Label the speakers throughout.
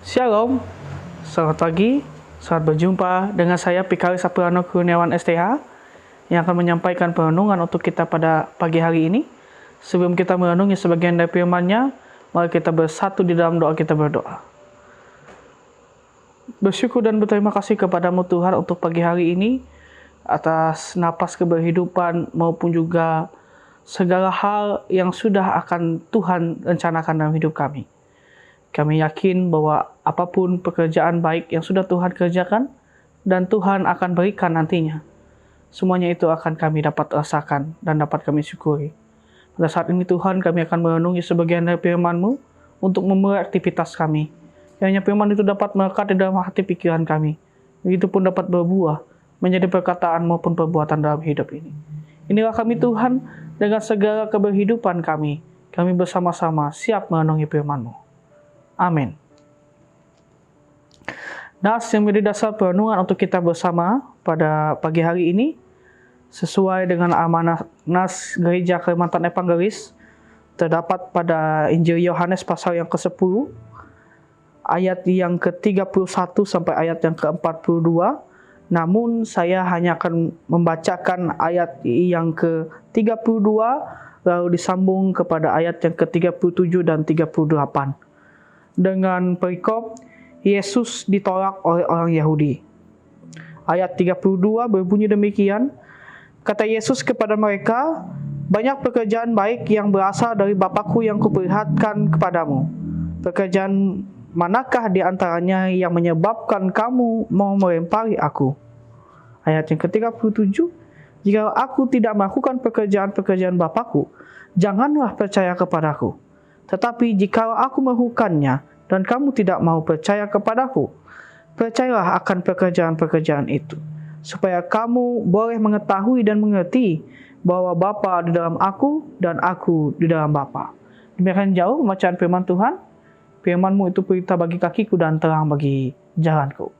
Speaker 1: Shalom, selamat pagi, selamat berjumpa dengan saya Pikaris Aprano Kurniawan STH yang akan menyampaikan perenungan untuk kita pada pagi hari ini. Sebelum kita merenungi sebagian dari firman-Nya, mari kita bersatu di dalam doa. Kita berdoa. Bersyukur dan berterima kasih kepadamu Tuhan untuk pagi hari ini atas napas keberhidupan maupun juga segala hal yang sudah akan Tuhan rencanakan dalam hidup kami. Kami yakin bahwa apapun pekerjaan baik yang sudah Tuhan kerjakan dan Tuhan akan berikan nantinya, semuanya itu akan kami dapat rasakan dan dapat kami syukuri. Pada saat ini Tuhan, kami akan merenungi sebagian dari firman-Mu untuk memulai aktivitas kami. Kiranya firman itu dapat melekat di dalam hati pikiran kami. Begitupun dapat berbuah menjadi perkataan maupun perbuatan dalam hidup ini. Inilah kami Tuhan, dengan segala keberhidupan kami bersama-sama siap merenungi firman-Mu. Amin. Nas yang menjadi dasar perenungan untuk kita bersama pada pagi hari ini sesuai dengan amanah Nas Gereja Kalimantan Evangelis terdapat pada Injil Yohanes pasal yang ke-10 ayat yang ke-31 sampai ayat yang ke-42. Namun saya hanya akan membacakan ayat yang ke-32 lalu disambung kepada ayat yang ke-37 dan 38. Dengan perikop Yesus ditolak oleh orang Yahudi. Ayat 32 berbunyi demikian, kata Yesus kepada mereka, banyak pekerjaan baik yang berasal dari Bapa-Ku yang kuperlihatkan kepadamu. Pekerjaan manakah di antaranya yang menyebabkan kamu mau melempari aku? Ayat yang ke-37, jika aku tidak melakukan pekerjaan-pekerjaan Bapa-Ku, janganlah percaya kepadaku. Tetapi jika aku melakukannya dan kamu tidak mau percaya kepadaku, percayalah akan pekerjaan-pekerjaan itu, supaya kamu boleh mengetahui dan mengerti bahwa Bapa di dalam aku dan aku di dalam Bapa. Demikian jauh pembacaan firman Tuhan. Firman-Mu itu pelita bagi kakiku dan terang bagi jalanku.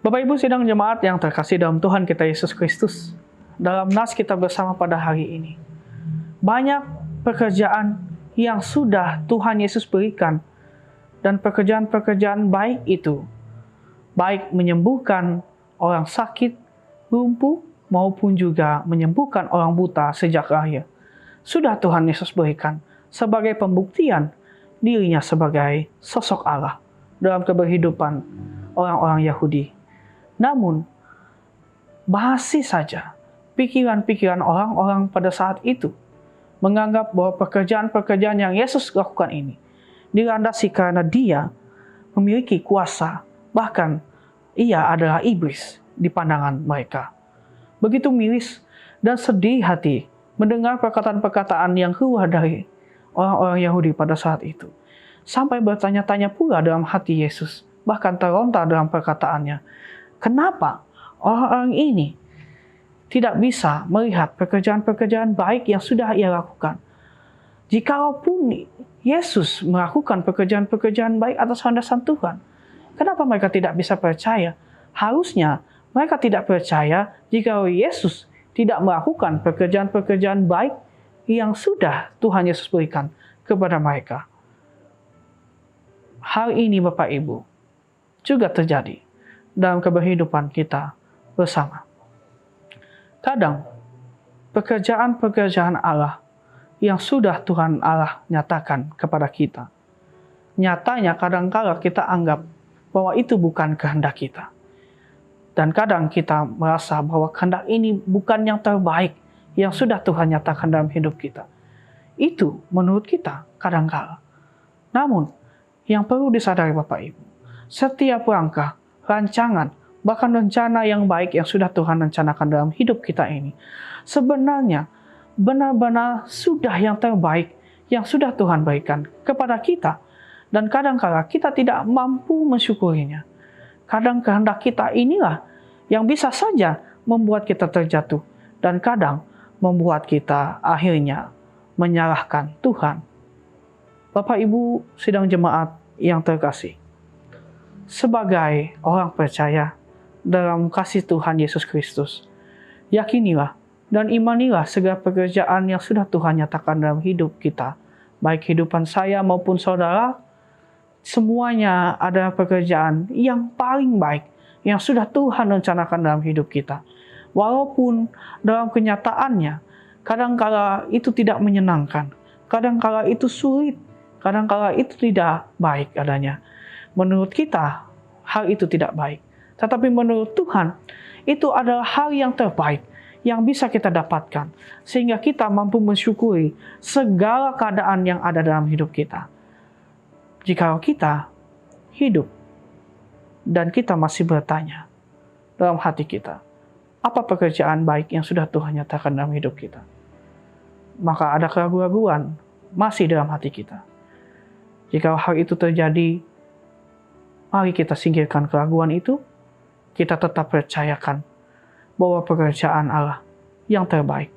Speaker 1: Bapak Ibu sidang jemaat yang terkasih dalam Tuhan kita Yesus Kristus, dalam nas kita bersama pada hari ini, banyak pekerjaan yang sudah Tuhan Yesus berikan, dan pekerjaan-pekerjaan baik itu, baik menyembuhkan orang sakit, lumpuh, maupun juga menyembuhkan orang buta sejak lahir, sudah Tuhan Yesus berikan sebagai pembuktian dirinya sebagai sosok Allah dalam keberhidupan orang-orang Yahudi. Namun, masih saja pikiran-pikiran orang-orang pada saat itu menganggap bahwa pekerjaan-pekerjaan yang Yesus lakukan ini dilandasi karena dia memiliki kuasa, bahkan ia adalah iblis di pandangan mereka. Begitu miris dan sedih hati mendengar perkataan-perkataan yang keluar dari orang-orang Yahudi pada saat itu. Sampai bertanya-tanya pula dalam hati Yesus, bahkan terlontar dalam perkataannya, kenapa orang-orang ini tidak bisa melihat pekerjaan-pekerjaan baik yang sudah ia lakukan? Jikalau-pun Yesus melakukan pekerjaan-pekerjaan baik atas landasan Tuhan, kenapa mereka tidak bisa percaya? Harusnya mereka tidak percaya jika Yesus tidak melakukan pekerjaan-pekerjaan baik yang sudah Tuhan Yesus berikan kepada mereka. Hal ini Bapak Ibu juga terjadi dalam kehidupan kita bersama. Kadang, pekerjaan-pekerjaan Allah yang sudah Tuhan Allah nyatakan kepada kita, nyatanya kadang-kala kita anggap bahwa itu bukan kehendak kita. Dan kadang kita merasa bahwa kehendak ini bukan yang terbaik yang sudah Tuhan nyatakan dalam hidup kita. Itu menurut kita kadang-kala. Namun, yang perlu disadari Bapak Ibu, setiap langkah, rancangan, bahkan rencana yang baik yang sudah Tuhan rencanakan dalam hidup kita ini, sebenarnya benar-benar sudah yang terbaik yang sudah Tuhan berikan kepada kita. Dan kadang-kala kita tidak mampu mensyukurinya. Kadang kehendak kita inilah yang bisa saja membuat kita terjatuh. Dan kadang membuat kita akhirnya menyalahkan Tuhan. Bapak Ibu sidang jemaat yang terkasih, sebagai orang percaya dalam kasih Tuhan Yesus Kristus, yakinilah dan imanilah segala pekerjaan yang sudah Tuhan nyatakan dalam hidup kita, baik kehidupan saya maupun saudara, semuanya adalah pekerjaan yang paling baik yang sudah Tuhan rencanakan dalam hidup kita. Walaupun dalam kenyataannya kadangkala itu tidak menyenangkan, kadangkala itu sulit, kadangkala itu tidak baik adanya. Menurut kita, hal itu tidak baik. Tetapi menurut Tuhan, itu adalah hal yang terbaik yang bisa kita dapatkan, sehingga kita mampu mensyukuri segala keadaan yang ada dalam hidup kita. Jika kita hidup dan kita masih bertanya dalam hati kita, apa pekerjaan baik yang sudah Tuhan nyatakan dalam hidup kita? Maka ada keraguan-keraguan masih dalam hati kita. Jika hal itu terjadi, mari kita singkirkan keraguan itu, kita tetap percayakan bahwa pekerjaan Allah yang terbaik.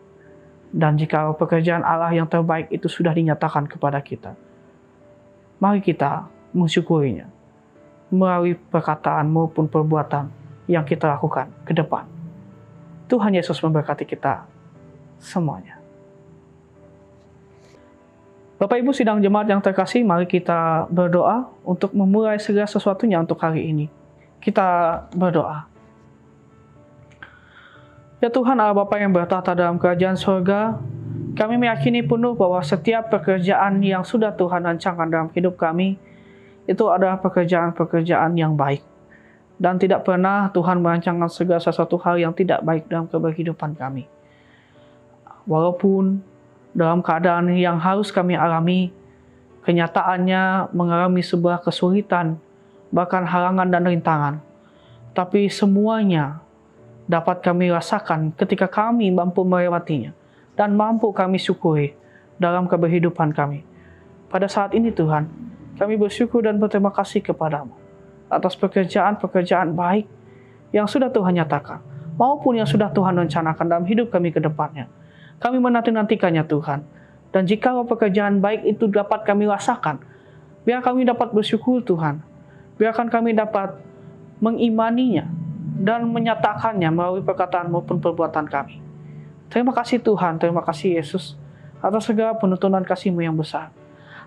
Speaker 1: Dan jika pekerjaan Allah yang terbaik itu sudah dinyatakan kepada kita, mari kita mensyukurinya melalui perkataan maupun perbuatan yang kita lakukan ke depan. Tuhan Yesus memberkati kita semuanya. Bapak Ibu sidang jemaat yang terkasih, mari kita berdoa untuk memulai segala sesuatunya untuk hari ini. Kita berdoa. Ya Tuhan Allah Bapa yang bertahta dalam kerajaan surga, kami meyakini penuh bahwa setiap pekerjaan yang sudah Tuhan rancangkan dalam hidup kami, itu adalah pekerjaan-pekerjaan yang baik. Dan tidak pernah Tuhan merancangkan segala sesuatu hal yang tidak baik dalam kehidupan kami. Walaupun dalam keadaan yang harus kami alami, kenyataannya mengalami sebuah kesulitan, bahkan halangan dan rintangan. Tapi semuanya dapat kami rasakan ketika kami mampu melewatinya dan mampu kami syukuri dalam kehidupan kami. Pada saat ini Tuhan, kami bersyukur dan berterima kasih kepadamu atas pekerjaan-pekerjaan baik yang sudah Tuhan nyatakan, maupun yang sudah Tuhan rencanakan dalam hidup kami ke depannya. Kami menanti-nantikannya Tuhan. Dan jika pekerjaan baik itu dapat kami rasakan, biar kami dapat bersyukur Tuhan. Biarkan kami dapat mengimaninya dan menyatakannya melalui perkataan maupun perbuatan kami. Terima kasih Tuhan, terima kasih Yesus atas segala penuntunan kasih-Mu yang besar.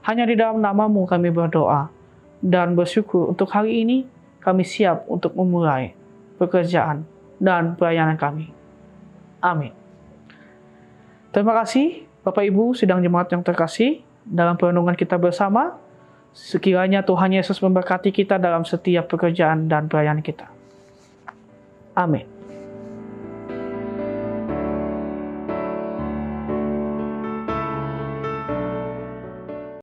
Speaker 1: Hanya di dalam nama-Mu kami berdoa dan bersyukur untuk hari ini kami siap untuk memulai pekerjaan dan pelayanan kami. Amin. Terima kasih Bapak Ibu sidang jemaat yang terkasih dalam perenungan kita bersama. Sekiranya Tuhan Yesus memberkati kita dalam setiap pekerjaan dan pelayanan kita. Amin.